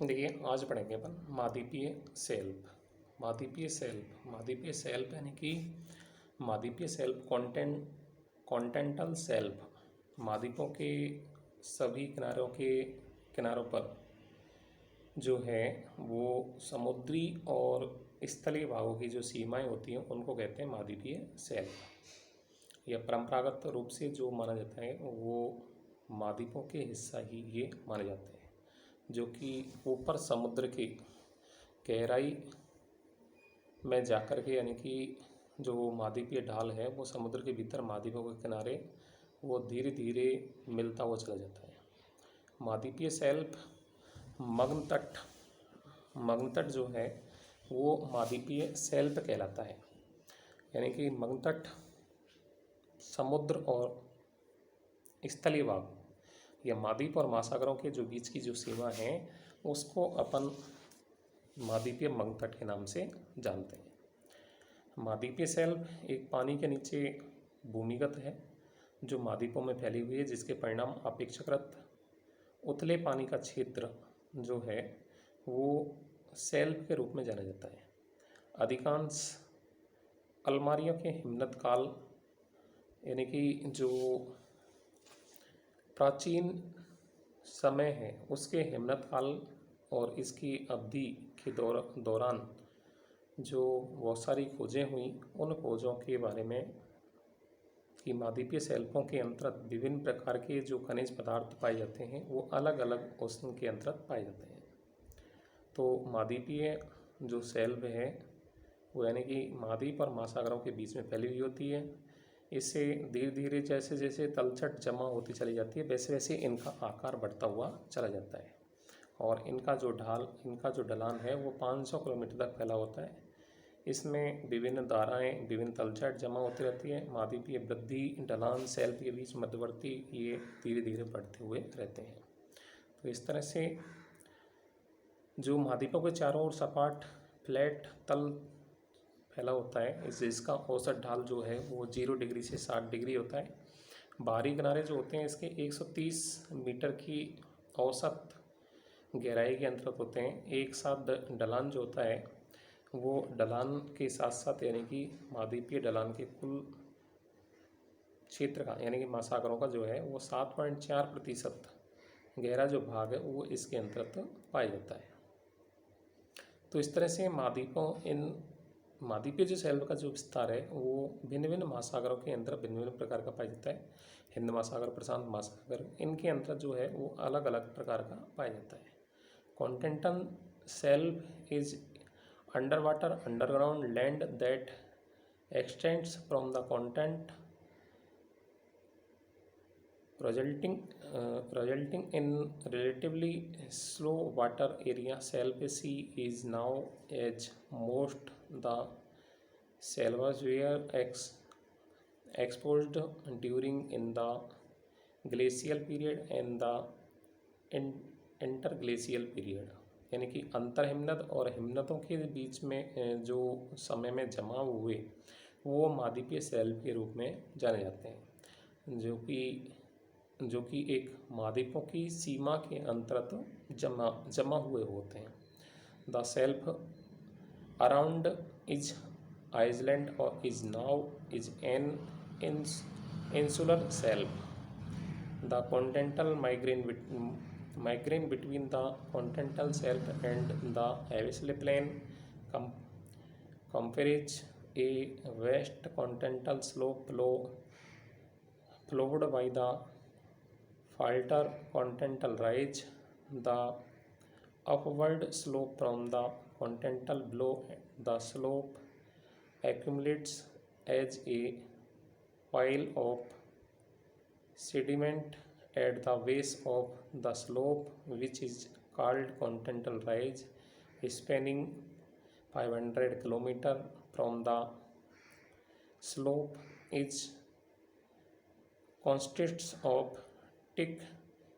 देखिए, आज पढ़ेंगे अपन महाद्वीपीय सेल्फ। महाद्वीपीय सेल्फ यानी कि महाद्वीपीय सेल्फ कॉन्टिनेंटल सेल्फ महाद्वीपों के सभी किनारों पर जो है वो समुद्री और स्थलीय भागों की जो सीमाएं होती हैं उनको कहते हैं महाद्वीपीय सेल्फ। यह परंपरागत रूप से जो माना जाता है वो महाद्वीपों के हिस्सा ही ये माने जाते हैं, जो कि ऊपर समुद्र की गहराई में जाकर के यानी कि जो महाद्वीपीय ढाल है वो समुद्र के भीतर महाद्वीपों के किनारे वो धीरे धीरे मिलता हुआ चला जाता है। महाद्वीपीय सेल्फ मग्न तट जो है वो महाद्वीपीय सेल्फ कहलाता है। यानी कि मग्न तट समुद्र और स्थलीय भाग या महाद्वीप और महासागरों के जो बीच की जो सीमा है उसको अपन महाद्वीपीय मग्न तट के नाम से जानते हैं। महाद्वीपीय सेल्फ एक पानी के नीचे भूमिगत है जो महाद्वीपों में फैली हुई है, जिसके परिणाम अपेक्षाकृत उथले पानी का क्षेत्र जो है वो सेल्फ के रूप में जाना जाता है। अधिकांश अलमारियों के हिमनद काल यानी कि जो प्राचीन समय है उसके हिमनद काल और इसकी अवधि के दौरान जो बहुत सारी खोजें हुई, उन खोजों के बारे में कि महाद्वीपीय सेल्फों के अंतर्गत विभिन्न प्रकार के जो खनिज पदार्थ पाए जाते हैं वो अलग अलग ओशन के अंतर्गत पाए जाते हैं। तो महाद्वीपीय जो सेल्फ है वो यानी कि महाद्वीप और महासागरों के बीच में फैली हुई होती है। इससे धीरे धीरे जैसे जैसे तलछट जमा होती चली जाती है वैसे वैसे इनका आकार बढ़ता हुआ चला जाता है और इनका जो ढलान है वो 500 किलोमीटर तक फैला होता है। इसमें विभिन्न धाराएं, विभिन्न तलछट जमा होती रहती है। महाद्वीपीय वृद्धि ढलान सेल्फ के बीच मध्यवर्ती ये धीरे धीरे बढ़ते हुए रहते हैं। तो इस तरह से जो महाद्वीपों के चारों ओर सपाट फ्लैट तल फैला होता है, जिसका औसत ढाल जो है वो 0 डिग्री से 60 डिग्री होता है। बाहरी किनारे जो होते हैं इसके 130 मीटर की औसत गहराई के अंतर्गत होते हैं। एक साथ ढलान जो होता है वो ढलान के साथ साथ यानी कि महाद्वीपीय ढलान के कुल क्षेत्र का यानी कि महासागरों का जो है वो 7.4% गहरा जो भाग है वो इसके अंतर्गत पाया जाता है। तो इस तरह से महाद्वीपीय जो सेल्फ का जो विस्तार है वो भिन्न भिन्न महासागरों के अंदर भिन्न भिन्न प्रकार का पाया जाता है। हिंद महासागर, प्रशांत महासागर, इनके अंतर जो है वो अलग अलग प्रकार का पाया जाता है। Continental self is underwater underground land that extends from the continent resulting in relatively slow water area. Shelf sea is now as most the shelves were exposed during in the glacial period and the interglacial period। यानी कि अंतर हिमनद और हिमनदों के बीच में जो समय में जमाव हुए वो महाद्वीपीय सेल्फ के रूप में जाने जाते हैं, जो कि एक महाद्वीपों की सीमा के अंतर्गत जमा हुए होते हैं। The shelf around is Iceland और is now is an insular shelf. The continental migrate between the continental shelf and the abyssal plain converge a vast continental slope flowed by the faulter continental rise. The upward slope from the continental below the slope accumulates as a pile of sediment at the base of the slope, which is called continental rise, spanning 500 km from the slope. It consists of thick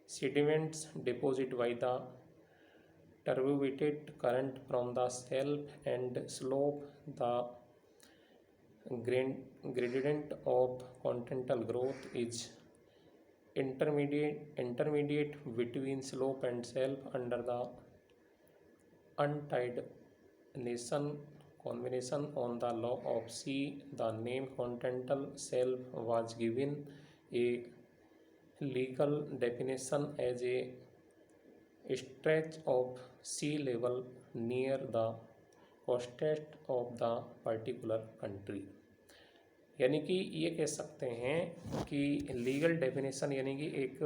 sediments deposited by the turbulated current from the shelf and slope. The gradient of continental growth is intermediate between slope and shelf. Under the untied nation convention on the law of sea, the name continental shelf was given a legal definition as a stretch of sea level near the coast of the particular country। यानी कि ये कह सकते हैं कि legal definition यानी कि एक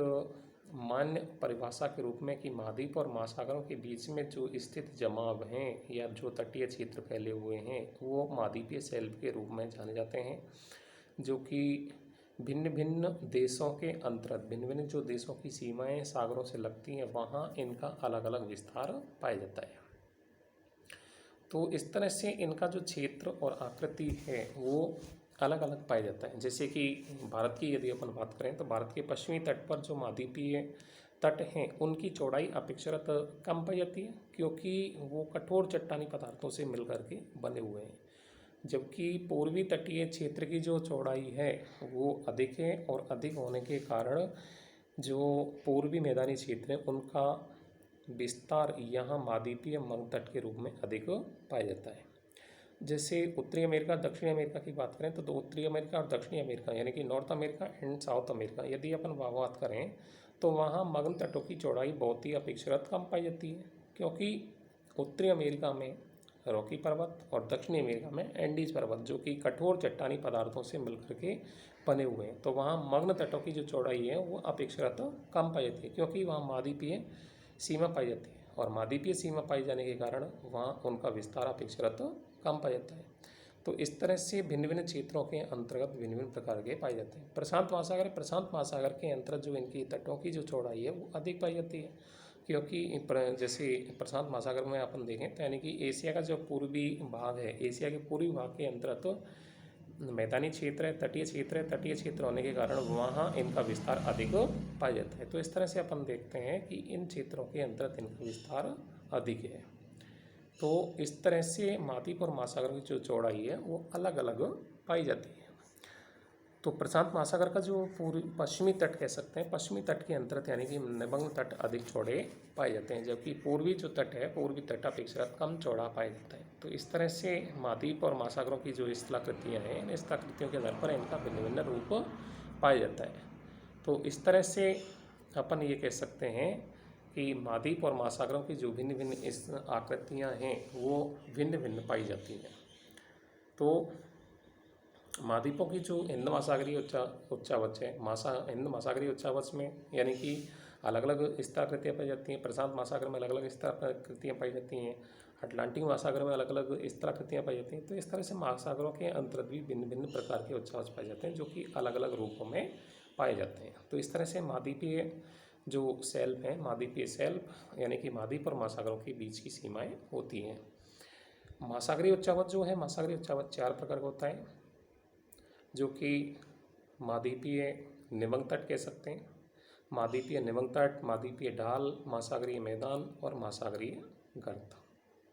मान्य परिभाषा के रूप में कि महाद्वीप और महासागरों के बीच में जो स्थित जमाव हैं या जो तटीय क्षेत्र फैले हुए हैं वो महाद्वीपीय शेल्फ के रूप में जाने जाते हैं, जो कि भिन्न भिन्न देशों के अंतर्गत भिन्न भिन्न जो देशों की सीमाएं सागरों से लगती हैं वहाँ इनका अलग अलग विस्तार पाया जाता है। तो इस तरह से इनका जो क्षेत्र और आकृति है वो अलग अलग पाया जाता है। जैसे कि भारत की यदि अपन बात करें तो भारत के पश्चिमी तट पर जो महाद्वीपीय तट हैं उनकी चौड़ाई अपेक्षाकृत कम पाई जाती है, क्योंकि वो कठोर चट्टानी पदार्थों से मिलकर के बने हुए हैं, जबकि पूर्वी तटीय क्षेत्र की जो चौड़ाई है वो अधिक है और अधिक होने के कारण जो पूर्वी मैदानी क्षेत्र हैं उनका विस्तार यहाँ महाद्वीपीय मगध तट के रूप में अधिक पाया जाता है। जैसे उत्तरी अमेरिका दक्षिणी अमेरिका की बात करें तो उत्तरी अमेरिका और दक्षिणी अमेरिका यानी कि north America and south America यदि अपन बात करें तो वहाँ मगध तटों की चौड़ाई बहुत ही अपेक्षाकृत कम पाई जाती है, क्योंकि उत्तरी अमेरिका में रॉकी पर्वत और दक्षिणी अमेरिका में एंडीज पर्वत जो कि कठोर चट्टानी पदार्थों से मिलकर के बने हुए हैं, तो वहाँ मग्न तटों की जो चौड़ाई है वो अपेक्षाकृत कम पाई जाती है, क्योंकि वहाँ महाद्वीपीय सीमा पाई जाती है और महाद्वीपीय सीमा पाई जाने के कारण वहाँ उनका विस्तार अपेक्षाकृत कम पाया जाता है। तो इस तरह से भिन्न भिन्न क्षेत्रों के अंतर्गत भिन्न भिन्न प्रकार के पाए जाते हैं। प्रशांत महासागर के अंतर्गत जो इनकी तटों की जो चौड़ाई है वो अधिक पाई जाती है, क्योंकि जैसे प्रशांत महासागर में अपन देखें तो यानी कि एशिया का जो पूर्वी भाग है, एशिया के पूर्वी भाग के अंतर्गत तो मैदानी क्षेत्र है, तटीय क्षेत्र होने के कारण वहाँ इनका विस्तार अधिक पाया जाता है। तो इस तरह से अपन देखते हैं कि इन क्षेत्रों के अंतर्गत इनका विस्तार अधिक है। तो इस तरह से महाद्वीप और महासागर की जो चौड़ाई है वो अलग अलग पाई जाती है। तो प्रशांत महासागर का जो पूर्वी पश्चिमी तट कह सकते हैं, पश्चिमी तट के अंतर्गत यानी कि निमग्न तट अधिक चौड़े पाए जाते हैं, जबकि पूर्वी जो तट है पूर्वी तट अपेक्षाकृत कम चौड़ा पाया जाता है। तो इस तरह से महाद्वीप और महासागरों की जो स्थलाकृतियाँ हैं इन स्थलाकृतियों के आधार पर इनका भिन्न भिन्न रूप पाया जाता है। तो इस तरह से अपन ये कह सकते हैं कि महाद्वीप और महासागरों की जो भिन्न भिन्न आकृतियाँ हैं वो भिन्न भिन्न पाई जाती हैं। तो महाद्वीपों की जो हिंद महासागरीय उच्चावच है हिंद महासागरीय उच्चावच में यानी कि अलग अलग स्थलाकृतियाँ पाई जाती हैं। प्रशांत महासागर में अलग अलग स्थलाकृतियाँ पाई जाती हैं। अटलांटिक महासागर में अलग अलग स्थलाकृतियाँ पाई जाती हैं। तो इस तरह से महासागरों के अंतर्गत भी भिन्न भिन्न प्रकार के उच्चावच पाए जाते हैं जो कि अलग अलग रूपों में पाए जाते हैं। तो इस तरह से महाद्वीपीय जो शेल्फ है, महाद्वीपीय शेल्फ यानी कि महाद्वीप और महासागरों के बीच की सीमाएँ होती हैं। महासागरीय उच्चावच जो है, महासागरीय उच्चावच 4 प्रकार का होता है, जो कि महाद्वीपीय निमग्न तट कह सकते हैं, महाद्वीपीय निमग्न तट, महाद्वीपीय ढाल, महासागरीय मैदान और महासागरीय गर्त।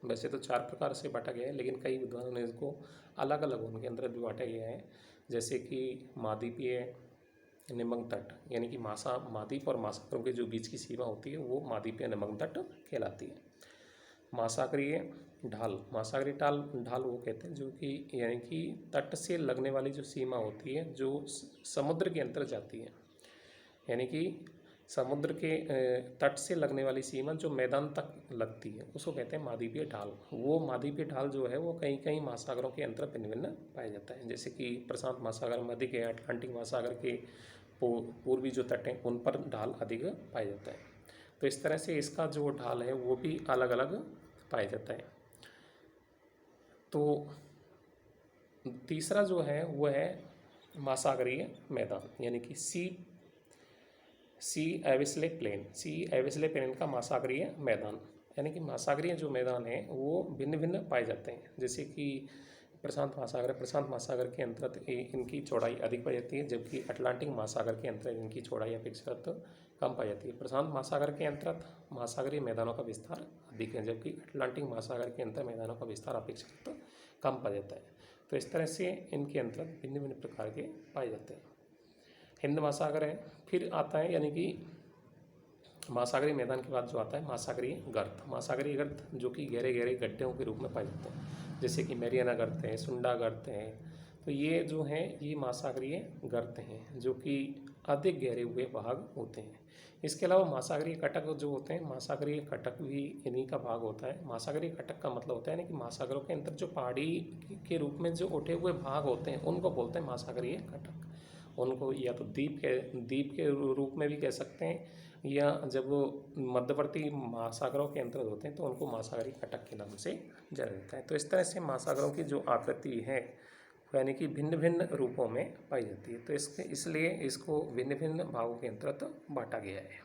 वैसे तो 4 प्रकार से बांटा गया है, लेकिन कई विद्वानों ने इसको अलग अलग उनके अंदर भी बांटा गया है। जैसे कि महाद्वीपीय निमग्न तट यानी कि महाद्वीप और महासागरों के जो बीच की सीमा होती है वो महाद्वीपीय निमग्न तट कहलाती है। महासागरीय ढाल, महासागरीय ढाल वो कहते हैं जो कि यानी कि तट से लगने वाली जो सीमा होती है जो समुद्र के अंदर जाती है, यानी कि समुद्र के तट से लगने वाली सीमा जो मैदान तक लगती है उसको कहते हैं महाद्वीपीय ढाल। वो महाद्वीपीय ढाल जो है वो कई कई महासागरों के अंतर भिन्न भिन्न पाया जाता है। जैसे कि प्रशांत महासागर में अधिक है, अटलांटिक महासागर के पूर्वी जो तट हैं उन पर ढाल अधिक पाया जाता है। तो इस तरह से इसका जो ढाल है वो भी अलग अलग पाया जाता है। तो तीसरा जो है वो है महासागरीय मैदान यानी कि सी एविसले प्लेन का महासागरीय मैदान यानी कि महासागरीय जो मैदान है वो भिन्न भिन्न पाए जाते हैं। जैसे कि प्रशांत महासागर के अंतर्गत इनकी चौड़ाई अधिक पाई जाती है, जबकि अटलांटिक महासागर के अंतर्गत इनकी चौड़ाई अपेक्षाकृत कम पाई जाती है। प्रशांत महासागर के अंतर्गत महासागरीय मैदानों का विस्तार अधिक है, जबकि अटलांटिक महासागर के अंतर मैदानों का विस्तार अपेक्षाकृत कम पाया जाता है। तो इस तरह से इनके अंतर्गत भिन्न भिन्न प्रकार के पाए जाते हैं। हिंद महासागर है, फिर आता है यानी कि महासागरीय मैदान के बाद जो आता है महासागरीय गर्त। महासागरीय गर्त जो कि गहरे गहरे गड्ढों के रूप में पाए जाते हैं, जैसे कि मैरियाना गर्त है, सुंडा गर्त है। तो ये जो हैं ये महासागरीय गर्त हैं जो कि अधिक गहरे हुए भाग होते हैं। इसके अलावा महासागरीय कटक जो होते हैं, महासागरीय कटक भी इन्हीं का भाग होता है। महासागरीय कटक का मतलब होता है ना कि महासागरों के अंदर जो पहाड़ी के रूप में जो उठे हुए भाग होते हैं उनको बोलते हैं महासागरीय कटक। उनको या तो द्वीप के रूप में भी कह सकते हैं, या जब वो मध्यवर्ती महासागरों के अंतर्गत होते हैं तो उनको महासागरीय कटक के नाम से जाना जाता है। तो इस तरह से महासागरों की जो आकृति है यानी कि भिन्न भिन्न रूपों में पाई जाती है। तो इसलिए इसको भिन्न भिन्न भागों के अंतर्गत बांटा गया है।